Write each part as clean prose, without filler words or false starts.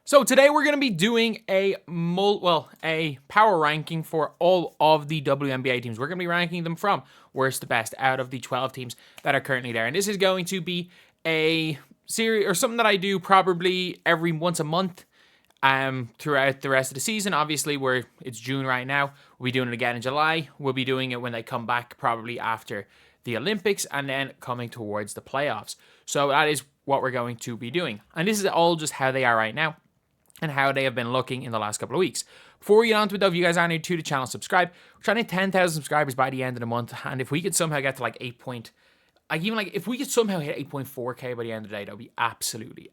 So today we're going to be doing a power ranking for all of the WNBA teams. We're going to be ranking them from worst to best out of the 12 teams that are currently there. And this is going to be a series or something that I do probably every once a month throughout the rest of the season. Obviously, it's June right now. We'll be doing it again in July. We'll be doing it when they come back, probably after the Olympics, and then coming towards the playoffs. So that is what we're going to be doing. And this is all just how they are right now and how they have been looking in the last couple of weeks. Before we get on to it though, if you guys are new to the channel, subscribe. We're trying to hit 10,000 subscribers by the end of the month, and if we could somehow get to if we could somehow hit 8.4k by the end of the day, that would be absolutely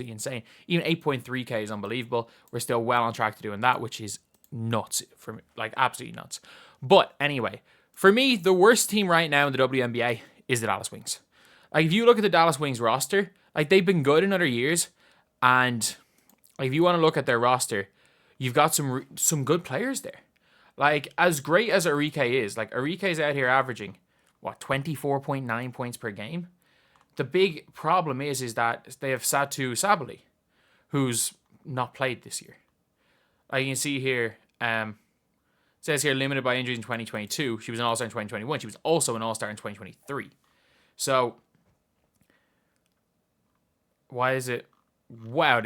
insane. Even 8.3k is unbelievable. We're still well on track to doing that, which is nuts for me, absolutely nuts. But anyway, for me, the worst team right now in the WNBA is the Dallas Wings. If you look at the Dallas Wings roster, they've been good in other years, and if you want to look at their roster, you've got some good players there. As great as Arike is, Arike's out here averaging 24.9 points per game. The big problem is that they have Satu Sabali, who's not played this year. You can see here, it says here limited by injuries in 2022. She was an All-Star in 2021. She was also an All-Star in 2023. So, why is it? Wow,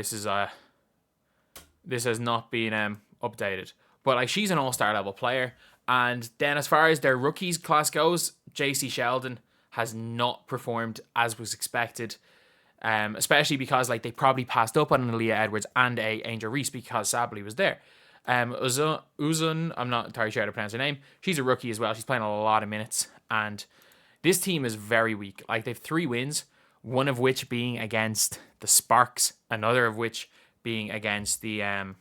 this has not been updated. But she's an all-star level player. And then as far as their rookies class goes, JC Sheldon has not performed as was expected. Especially because they probably passed up on an Aaliyah Edwards and a Angel Reese because Sabali was there. Uzun, I'm not entirely sure how to pronounce her name. She's a rookie as well. She's playing a lot of minutes. And this team is very weak. They've 3 wins, one of which being against the Sparks, another of which being against the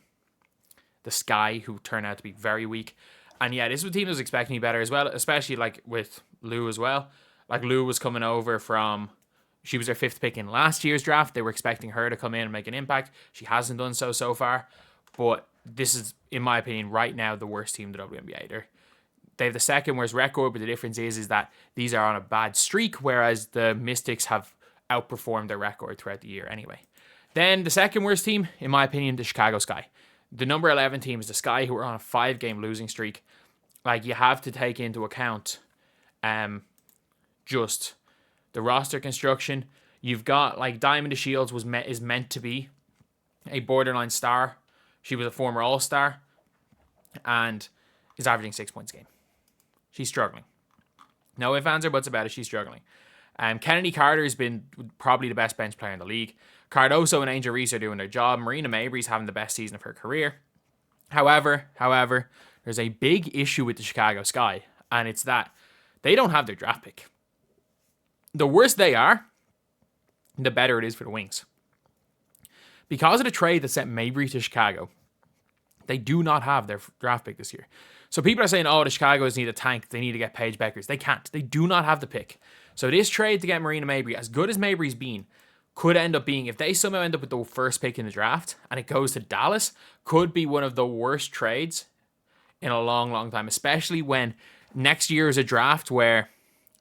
Sky, who turned out to be very weak. And yeah, this was a team that was expecting me better as well, especially with Lou as well. Lou was coming over she was their 5th pick in last year's draft. They were expecting her to come in and make an impact. She hasn't done so far. But this is, in my opinion, right now the worst team in the WNBA. They have the 2nd worst record, but the difference is that these are on a bad streak, whereas the Mystics have outperformed their record throughout the year anyway. Then the 2nd worst team, in my opinion, the Chicago Sky. The number 11 team is the Sky, who are on a 5-game losing streak. You have to take into account just the roster construction. You've got Diamond Shields is meant to be a borderline star. She was a former All-Star and is averaging 6 points a game. She's struggling. No ifs, ands, or buts about it. She's struggling. Kennedy Carter has been probably the best bench player in the league. Cardoso and Angel Reese are doing their job. Marina Mabry's having the best season of her career. However, there's a big issue with the Chicago Sky, and it's that they don't have their draft pick. The worse they are, the better it is for the Wings. Because of the trade that sent Mabry to Chicago, they do not have their draft pick this year. So people are saying, the Chicago's need a tank. They need to get Paige Beckers. They can't. They do not have the pick. So this trade to get Marina Mabry, as good as Mabry's been, could end up being, if they somehow end up with the 1st pick in the draft and it goes to Dallas, could be one of the worst trades in a long time, especially when next year is a draft where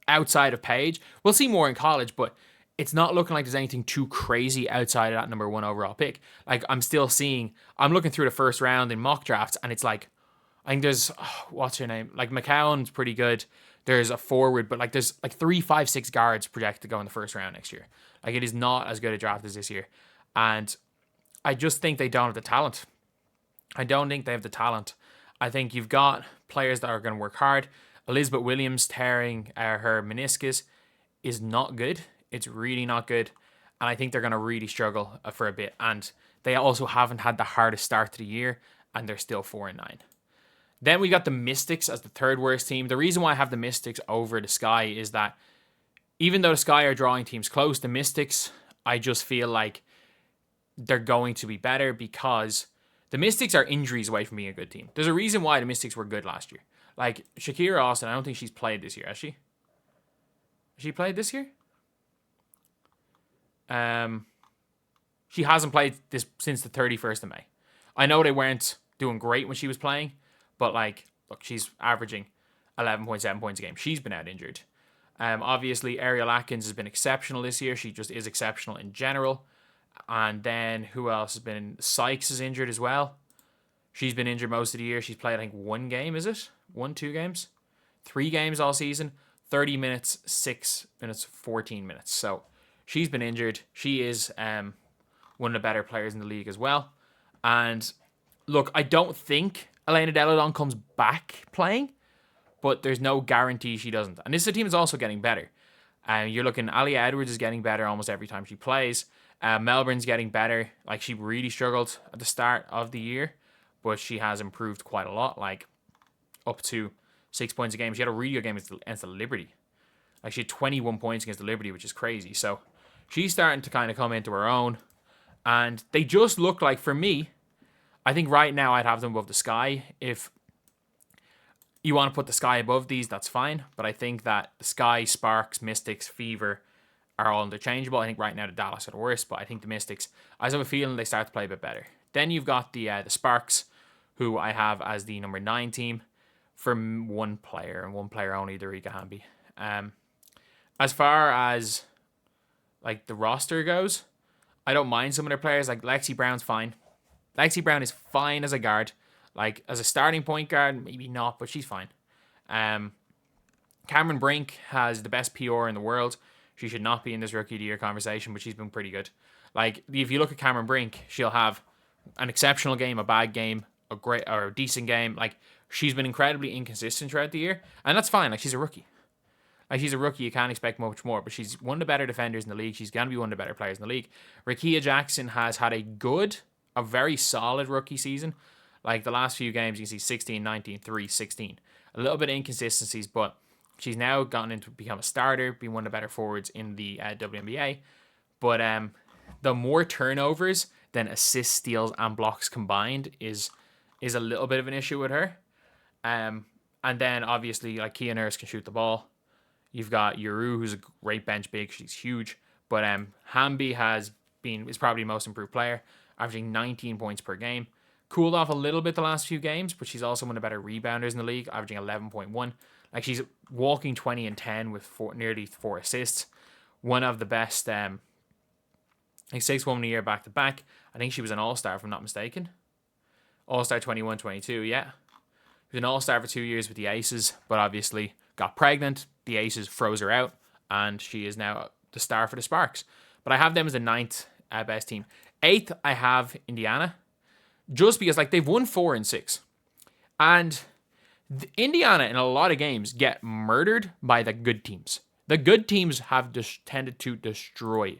outside of Paige, we'll see more in college, but it's not looking like there's anything too crazy outside of that number 1 overall pick. I'm looking through the 1st round in mock drafts, and it's I think there's, what's her name? McCown's pretty good. There's a forward, but there's 3, 5, 6 guards projected to go in the 1st round next year. It is not as good a draft as this year. And I just think they don't have the talent. I don't think they have the talent. I think you've got players that are going to work hard. Elizabeth Williams tearing her meniscus is not good. It's really not good. And I think they're going to really struggle for a bit. And they also haven't had the hardest start to the year, and they're still 4-9. Then we got the Mystics as the 3rd worst team. The reason why I have the Mystics over the Sky is that even though the Sky are drawing teams close, the Mystics, I just feel like they're going to be better because the Mystics are injuries away from being a good team. There's a reason why the Mystics were good last year. Shakira Austin, I don't think she's played this year, has she? Has she played this year? She hasn't played this since the 31st of May. I know they weren't doing great when she was playing, but look, she's averaging 11.7 points a game. She's been out injured. Obviously, Ariel Atkins has been exceptional this year. She just is exceptional in general. And then who else has been? Sykes is injured as well. She's been injured most of the year. She's played, I think, 1 game, is it? 1, 2 games? 3 games all season. 30 minutes, 6 minutes, 14 minutes. So she's been injured. She is one of the better players in the league as well. And look, I don't think Elena Deladon comes back playing, but there's no guarantee she doesn't. And this team is also getting better. You're looking, Alia Edwards is getting better almost every time she plays. Melbourne's getting better. Like, she really struggled at the start of the year, but she has improved quite a lot, like up to 6 points a game. She had a really good game against the Liberty. Like, she had 21 points against the Liberty, which is crazy. So she's starting to kind of come into her own. And they just look like, for me, I think right now I'd have them above the Sky. If you want to put the Sky above these, that's fine. But I think that the Sky, Sparks, Mystics, Fever are all interchangeable. I think right now the Dallas are the worst, but I think the Mystics, I just have a feeling they start to play a bit better. Then you've got the Sparks, who I have as the number 9 team for one player, and one player only, Dariqa Hamby. As far as like the roster goes, I don't mind some of their players. Like, Lexi Brown's fine. Lexi Brown is fine as a guard. Like, as a starting point guard, maybe not, but she's fine. Cameron Brink has the best PR in the world. She should not be in this Rookie of the Year conversation, but she's been pretty good. Like, if you look at Cameron Brink, she'll have an exceptional game, a bad game, a great or a decent game. Like, she's been incredibly inconsistent throughout the year, and that's fine. Like, she's a rookie. Like, she's a rookie, you can't expect much more, but she's one of the better defenders in the league. She's going to be one of the better players in the league. Rakia Jackson has had a very solid rookie season. Like, the last few games, you can see 16, 19, 3, 16. A little bit of inconsistencies, but she's now gotten into become a starter, being one of the better forwards in the WNBA. But the more turnovers than assists, steals, and blocks combined is a little bit of an issue with her. And then, obviously, like, Kia Nurse can shoot the ball. You've got Yuru, who's a great bench big. She's huge. But Hamby is probably the most improved player, averaging 19 points per game. Cooled off a little bit the last few games, but she's also one of the better rebounders in the league, averaging 11.1. Like, she's walking 20 and 10 with nearly 4 assists. One of the best, like, 6th woman of the year back to back. I think she was an all-star, if I'm not mistaken. All-star 21-22, yeah. She was an all-star for 2 years with the Aces, but obviously got pregnant. The Aces froze her out, and she is now the star for the Sparks. But I have them as the 9th best team. 8th, I have Indiana, just because, like, they've won 4 and 6. And Indiana, in a lot of games, get murdered by the good teams. The good teams have tended to destroy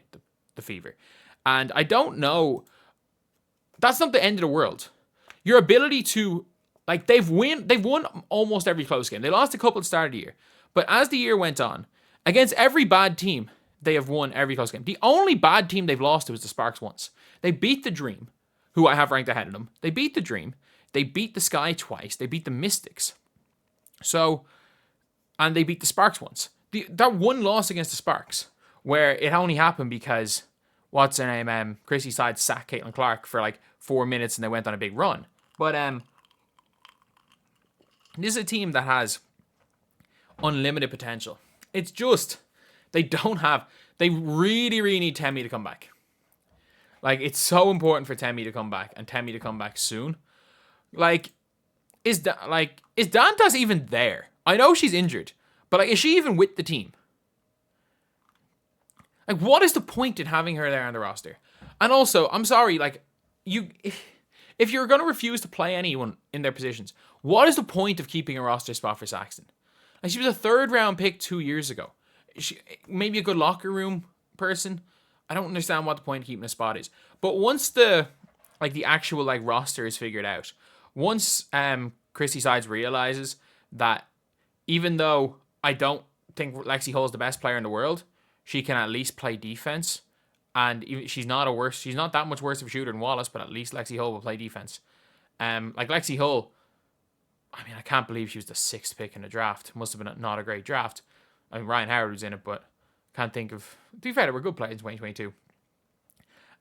the Fever. And I don't know, that's not the end of the world. Your ability to, like, they've won almost every close game. They lost a couple at the start of the year. But as the year went on, against every bad team, they have won every close game. The only bad team they've lost to was the Sparks once. They beat the Dream, who I have ranked ahead of them. They beat the Dream. They beat the Sky twice. They beat the Mystics. So, and they beat the Sparks once. That one loss against the Sparks, where it only happened because, what's her name, Chrissy Side sacked Caitlin Clark for like 4 minutes and they went on a big run. But this is a team that has unlimited potential. It's just, they really, really need Temi to come back. Like, it's so important for Temi to come back, and Temi to come back soon. Like, is Dantas even there? I know she's injured, but, like, is she even with the team? Like, what is the point in having her there on the roster? And also, I'm sorry, like, if you're going to refuse to play anyone in their positions, what is the point of keeping a roster spot for Saxton? Like, she was a 3rd round pick 2 years ago. Maybe a good locker room person. I don't understand what the point of keeping a spot is. But once the actual, like, roster is figured out, once Chrissy Sides realizes that even though I don't think Lexi Hull's the best player in the world, she can at least play defense. And she's not that much worse of a shooter than Wallace, but at least Lexi Hull will play defense. Like, Lexi Hull, I mean, I can't believe she was the 6th pick in the draft. Must have been not a great draft. I mean, Ryan Howard was in it, but can't think of... To be fair, they were good players in 2022.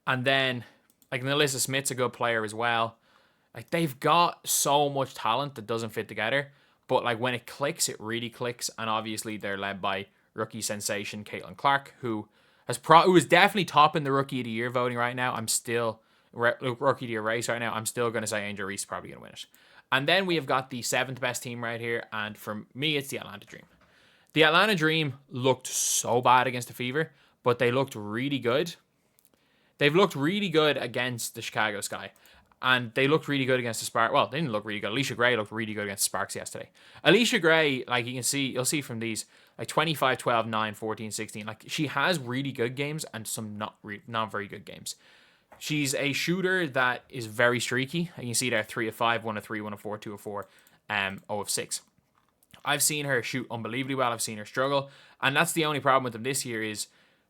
And then, like, Nalissa Smith's a good player as well. Like, they've got so much talent that doesn't fit together. But, like, when it clicks, it really clicks. And obviously, they're led by rookie sensation Caitlin Clark, who who is definitely top in the Rookie of the Year voting right now. I'm still Rookie of the Year race right now. I'm still going to say Angel Reese is probably going to win it. And then we have got the 7th best team right here, and for me, it's the Atlanta Dream. The Atlanta Dream looked so bad against the Fever, but they looked really good. They've looked really good against the Chicago Sky. And they looked really good against the Sparks. Well, they didn't look really good. Alicia Gray looked really good against the Sparks yesterday. Alicia Gray, like you'll see from these, like 25, 12, 9, 14, 16. Like she has really good games and some not very good games. She's a shooter that is very streaky. You can see there 3 of 5, 1 of 3, 1 of 4, 2 of 4, 0 of 6. I've seen her shoot unbelievably well. I've seen her struggle. And that's the only problem with them this year is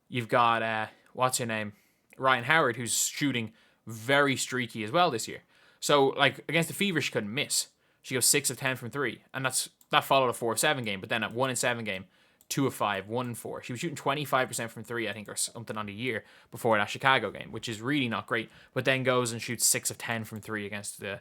you've got, what's her name? Ryan Howard, who's shooting very streaky as well this year. So, like, against the Fever, she couldn't miss. She goes 6 of 10 from 3. And that followed a 4 of 7 game. But then at 1 in 7 game, 2 of 5, 1 and 4. She was shooting 25% from 3, I think, or something on the year before that Chicago game, which is really not great. But then goes and shoots 6 of 10 from 3 against the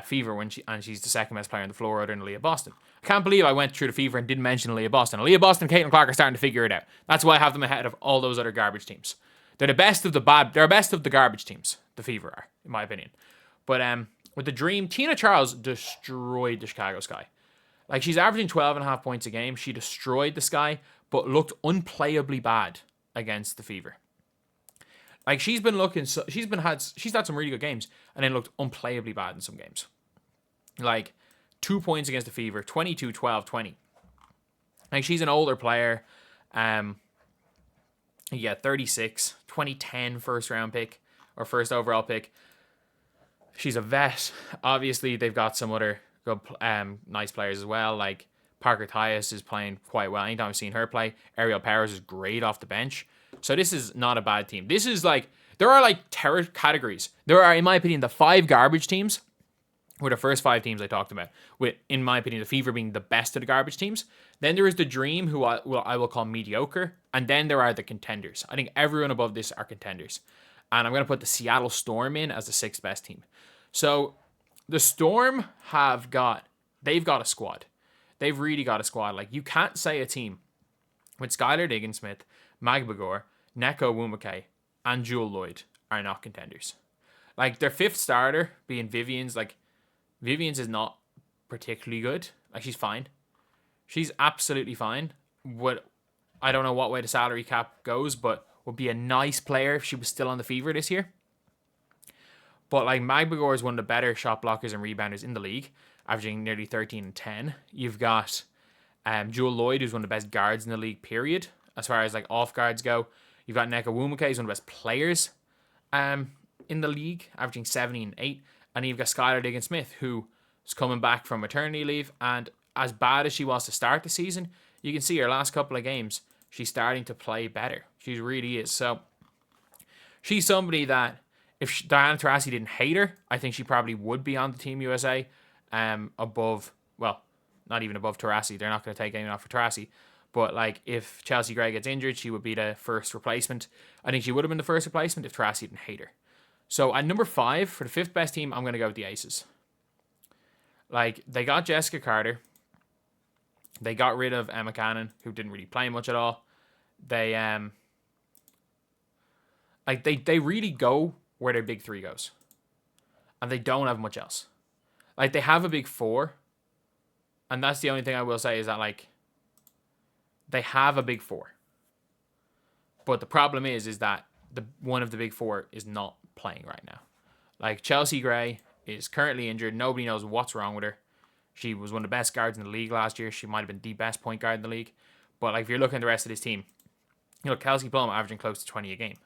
Fever and she's the second best player on the floor other than Leah Boston. I can't believe I went through the Fever and didn't mention Leah Boston. Leah Boston and Caitlin Clark are starting to figure it out. That's why I have them ahead of all those other garbage teams. They're the best of the bad. They're best of the garbage teams. The Fever are, in my opinion. But with the Dream, Tina Charles destroyed the Chicago Sky. Like she's averaging 12.5 points a game. She destroyed the Sky, but looked unplayably bad against the Fever. Like she's had some really good games, and then looked unplayably bad in some games. Like 2 points against the Fever, 22, 12, 20. Like she's an older player. 36, 2010 first round pick or first overall pick. She's a vet. Obviously, they've got some other good, nice players as well. Like Parker Tyus is playing quite well. Anytime I've seen her play, Ariel Powers is great off the bench. So this is not a bad team. This is like, there are like terror categories. There are, in my opinion, the 5 garbage teams were the first 5 teams I talked about, with, in my opinion, the Fever being the best of the garbage teams. Then there is the Dream, who I will call mediocre. And then there are the contenders. I think everyone above this are contenders. And I'm going to put the Seattle Storm in as the 6th best team. So the Storm they've got a squad. They've really got a squad. Like, you can't say a team with Skylar Diggins-Smith, Mag Bagor, Neko Wumake, and Jewel Lloyd are not contenders. Like, their 5th starter being Vivian's, like, Vivian's is not particularly good. Like, she's fine. She's absolutely fine. I don't know what way the salary cap goes, but would be a nice player if she was still on the Fever this year. But, like, Magbagor is one of the better shot blockers and rebounders in the league, averaging nearly 13 and 10. You've got Jewel Lloyd, who's one of the best guards in the league, period, as far as, like, off guards go. You've got Neko Wumake, who's one of the best players in the league, averaging 17 and 8. And you've got Skylar Diggins-Smith, who is coming back from maternity leave. And as bad as she was to start the season, you can see her last couple of games, she's starting to play better. She really is. So she's somebody that, if Diana Taurasi didn't hate her, I think she probably would be on the Team USA above, well, not even above Taurasi. They're not going to take anything off for Taurasi. But, like, if Chelsea Gray gets injured, she would be the first replacement. I think she would have been the first replacement if Taurasi didn't hate her. So at number 5, for the 5th best team, I'm going to go with the Aces. Like, they got Jessica Carter. They got rid of Emma Cannon, who didn't really play much at all. They they really go where their big 3 goes. And they don't have much else. Like, they have a big 4. And that's the only thing I will say is that, like, they have a big 4. But the problem is that one of the big 4 is not playing right now. Like, Chelsea Gray is currently injured. Nobody knows what's wrong with her. She was one of the best guards in the league last year. She might have been the best point guard in the league. But, like, if you're looking at the rest of this team, you know, Kelsey Plum averaging close to 20 a game.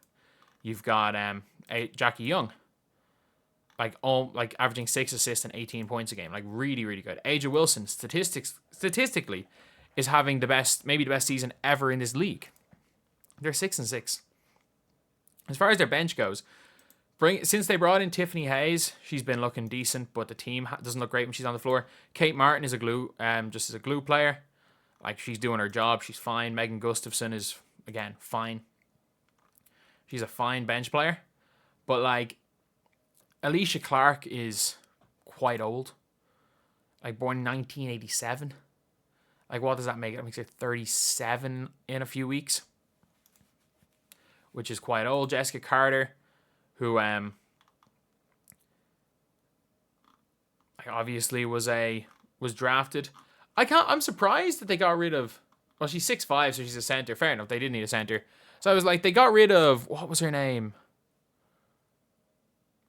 You've got Jackie Young, like averaging 6 assists and 18 points a game. Like, really, really good. Aja Wilson, statistically, is having maybe the best season ever in this league. They're 6 and 6. As far as their bench goes, since they brought in Tiffany Hayes, she's been looking decent, but the team doesn't look great when she's on the floor. Kate Martin is a glue player. Like, she's doing her job. She's fine. Megan Gustafson is, again, fine. She's a fine bench player. But, like, Alicia Clark is quite old. Like, born in 1987. Like, what does that make it? That makes her 37 in a few weeks. which is quite old. Jessica Carter, who obviously was drafted. I'm surprised that they got rid of. Well, she's 6'5", so she's a center. Fair enough, they didn't need a center. So I was like, they got rid of, what was her name?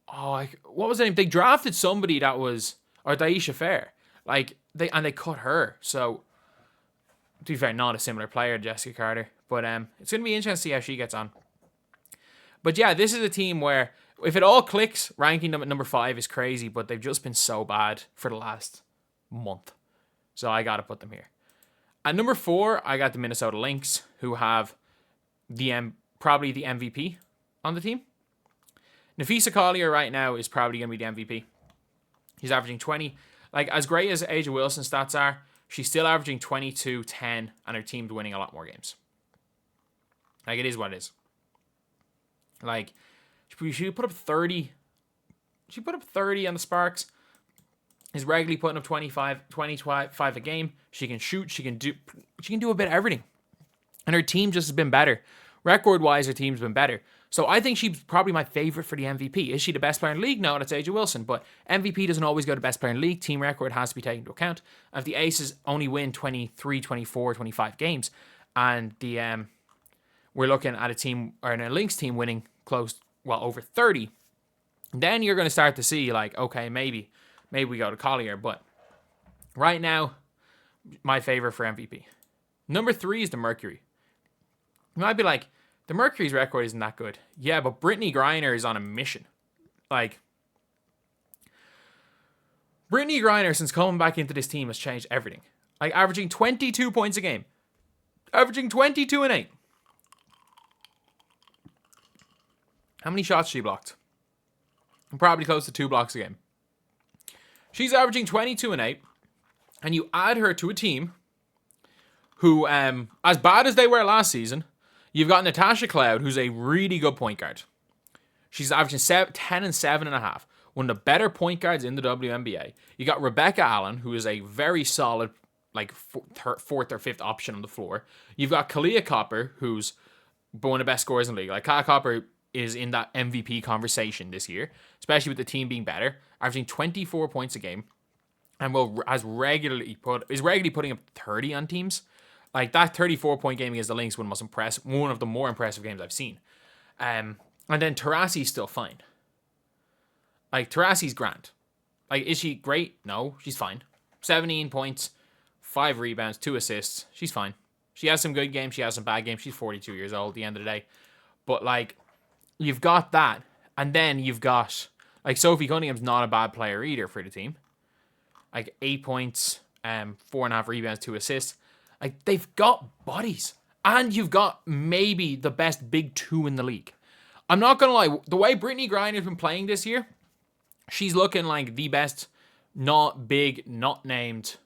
What was her name? They drafted somebody that was, or Daisha Fair. They cut her. So to be fair, not a similar player to Jessica Carter, but it's gonna be interesting to see how she gets on. But yeah, this is a team where if it all clicks, ranking them at number 5 is crazy, but they've just been so bad for the last month. So I got to put them here. At number 4, I got the Minnesota Lynx, who have probably the MVP on the team. Nafisa Collier right now is probably going to be the MVP. He's averaging 20. Like, as great as Asia Wilson's stats are, she's still averaging 22, 10, and her team's winning a lot more games. Like, it is what it is. Like, she put up 30. She put up 30 on the Sparks. Is regularly putting up 25 a game. She can shoot. She can do a bit of everything. And her team just has been better. Record-wise, her team's been better. So I think she's probably my favorite for the MVP. Is she the best player in the league? No, that's Asia Wilson. But MVP doesn't always go to best player in the league. Team record has to be taken into account. And if the Aces only win 23, 24, 25 games, and we're looking at a team, or a Lynx team winning over 30, then you're going to start to see, like, okay, maybe we go to Collier. But right now, my favorite for MVP. Number 3 is the Mercury. You might be like, the Mercury's record isn't that good. Yeah, but Brittany Griner is on a mission. Like, Brittany Griner, since coming back into this team, has changed everything. Like, averaging 22 points a game. Averaging 22 and 8. How many shots she blocked? Probably close to 2 blocks a game. She's averaging 22 and 8. And you add her to a team who, as bad as they were last season, you've got Natasha Cloud, who's a really good point guard. She's averaging 10 and 7.5. One of the better point guards in the WNBA. You got Rebecca Allen, who is a very solid, like, 4th or 5th option on the floor. You've got Kalia Copper, who's one of the best scorers in the league. Like, Kalia Copper is in that MVP conversation this year, especially with the team being better, averaging 24 points a game, and is regularly putting up 30 on teams. Like, that 34-point game against the Lynx, one of the more impressive games I've seen. And then Taurasi's still fine. Like, Taurasi's grand. Like, is she great? No, she's fine. 17 points, 5 rebounds, 2 assists. She's fine. She has some good games. She has some bad games. She's 42 years old at the end of the day. But, like, you've got that. And then you've got, like, Sophie Cunningham's not a bad player either for the team. Like, 8 points, 4.5 rebounds, 2 assists. Like, they've got bodies. And you've got maybe the best big 2 in the league. I'm not going to lie. The way Brittany Griner's been playing this year, she's looking like the best, not big, not named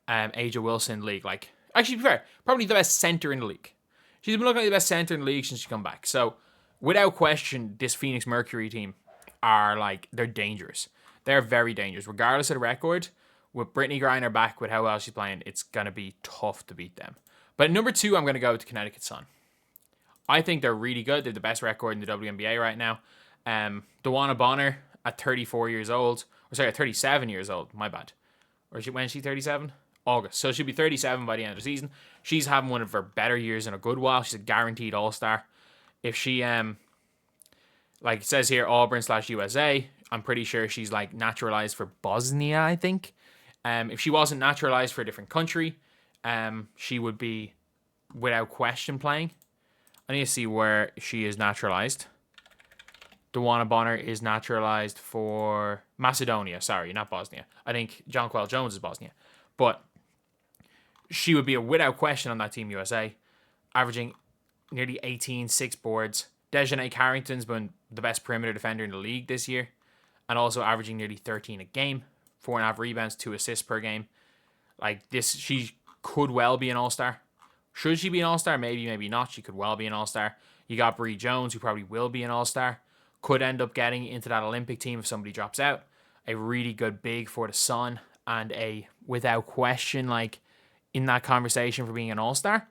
Asia Wilson league. Like, actually, to be fair, probably the best center in the league. She's been looking like the best center in the league since she come back. So, without question, this Phoenix Mercury team are, like, they're dangerous. They're very dangerous. Regardless of the record, with Brittany Griner back, with how well she's playing, it's going to be tough to beat them. But at number 2, I'm going to go to Connecticut Sun. I think they're really good. They're the best record in the WNBA right now. Dewana Bonner at 34 years old. Or sorry, at 37 years old. My bad. When is she 37? August. So she'll be 37 by the end of the season. She's having one of her better years in a good while. She's a guaranteed all-star. If she, like it says here, Auburn/USA, I'm pretty sure she's, like, naturalized for Bosnia, I think. If she wasn't naturalized for a different country, she would be, without question, playing. I need to see where she is naturalized. Dewana Bonner is naturalized for Macedonia. Sorry, not Bosnia. I think Jonquel Jones is Bosnia. But she would be without question on that Team USA, averaging nearly 18, 6 boards. Dejanay Carrington's been the best perimeter defender in the league this year, and also averaging nearly 13 a game, 4.5 rebounds, 2 assists per game. Like, this, she could well be an all-star. Should she be an all-star? Maybe, maybe not. She could well be an all-star. You got Bree Jones, who probably will be an all-star. Could end up getting into that Olympic team if somebody drops out. A really good big for the Sun, and a, without question, like, in that conversation for being an all-star.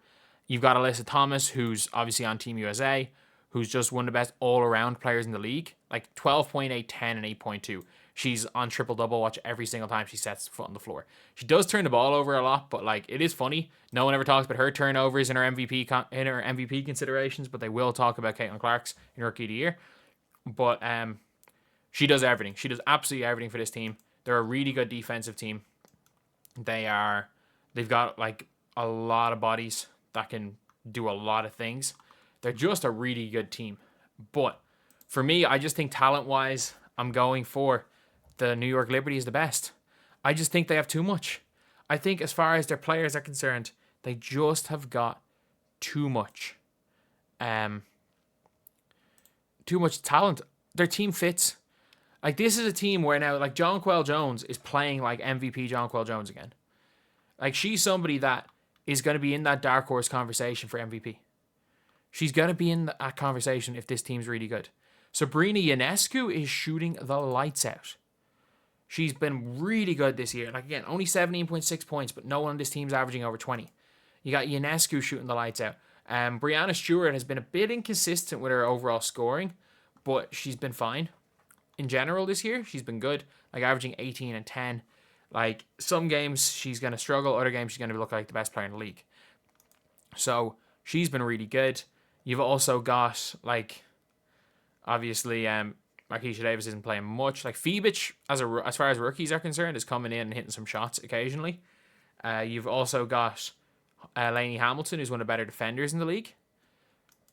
You've got Alyssa Thomas, who's obviously on Team USA, who's just one of the best all-around players in the league. Like 12.8, 10, and 8.2. She's on triple-double watch every single time she sets foot on the floor. She does turn the ball over a lot, but like it is funny. No one ever talks about her turnovers in her MVP considerations, but they will talk about Caitlin Clark's in Rookie of the Year. But she does everything. She does absolutely everything for this team. They're a really good defensive team. They've got like a lot of bodies that can do a lot of things. They're just a really good team. But for me, I just think talent-wise, I'm going for the New York Liberty is the best. I just think they have too much. I think as far as their players are concerned, they just have got too much. Too much talent. Their team fits. Like, this is a team where now, like, Jonquel Jones is playing like MVP Jonquel Jones again. Like, she's somebody that is going to be in that dark horse conversation for MVP. She's going to be in that conversation if this team's really good. Sabrina Ionescu is shooting the lights out. She's been really good this year. Like, again, only 17.6 points, but no one on this team's averaging over 20. You got Ionescu shooting the lights out. Breanna Steward has been a bit inconsistent with her overall scoring, but she's been fine. In general this year, she's been good. Like, averaging 18 and 10. Like, some games she's going to struggle. Other games she's going to look like the best player in the league. So, she's been really good. You've also got, like, obviously, Marquisha Davis isn't playing much. Like, Fibic, as far as rookies are concerned, is coming in and hitting some shots occasionally. You've also got Lainey Hamilton, who's one of the better defenders in the league.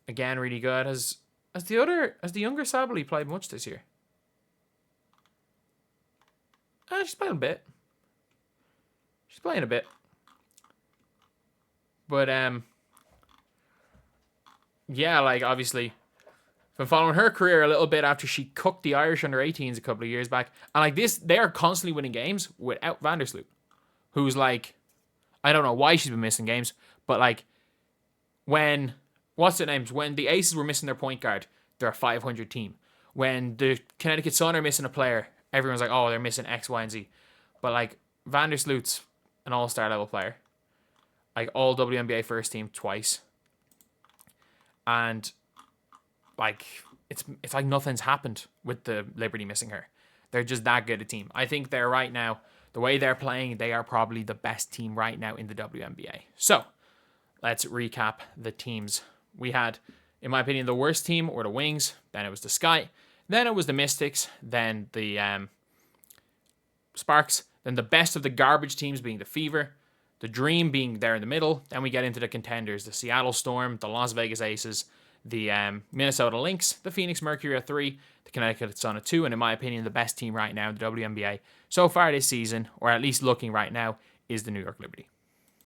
Again, really good. Has the younger Sabally played much this year? She's playing a bit. She's playing a bit. But, yeah, like, obviously, been following her career a little bit after she cooked the Irish under-18s a couple of years back. And, like, this, they are constantly winning games without Vandersloot, who's, like, I don't know why she's been missing games, but, like, when the Aces were missing their point guard, they're a 500 team. When the Connecticut Sun are missing a player, everyone's like, oh, they're missing X, Y, and Z. But, like, Vandersloot's an all-star level player. Like, all WNBA first team twice. And, like, it's like nothing's happened with the Liberty missing her. They're just that good a team. I think they're right now, the way they're playing, they are probably the best team right now in the WNBA. So, let's recap the teams. We had, in my opinion, the worst team were the Wings. Then it was the Sky. Then it was the Mystics. Then the Sparks. Then the best of the garbage teams being the Fever. The Dream being there in the middle. Then we get into the contenders. The Seattle Storm. The Las Vegas Aces. The Minnesota Lynx. The Phoenix Mercury at 3. The Connecticut Sun at 2. And in my opinion, the best team right now in the WNBA so far this season, or at least looking right now, is the New York Liberty.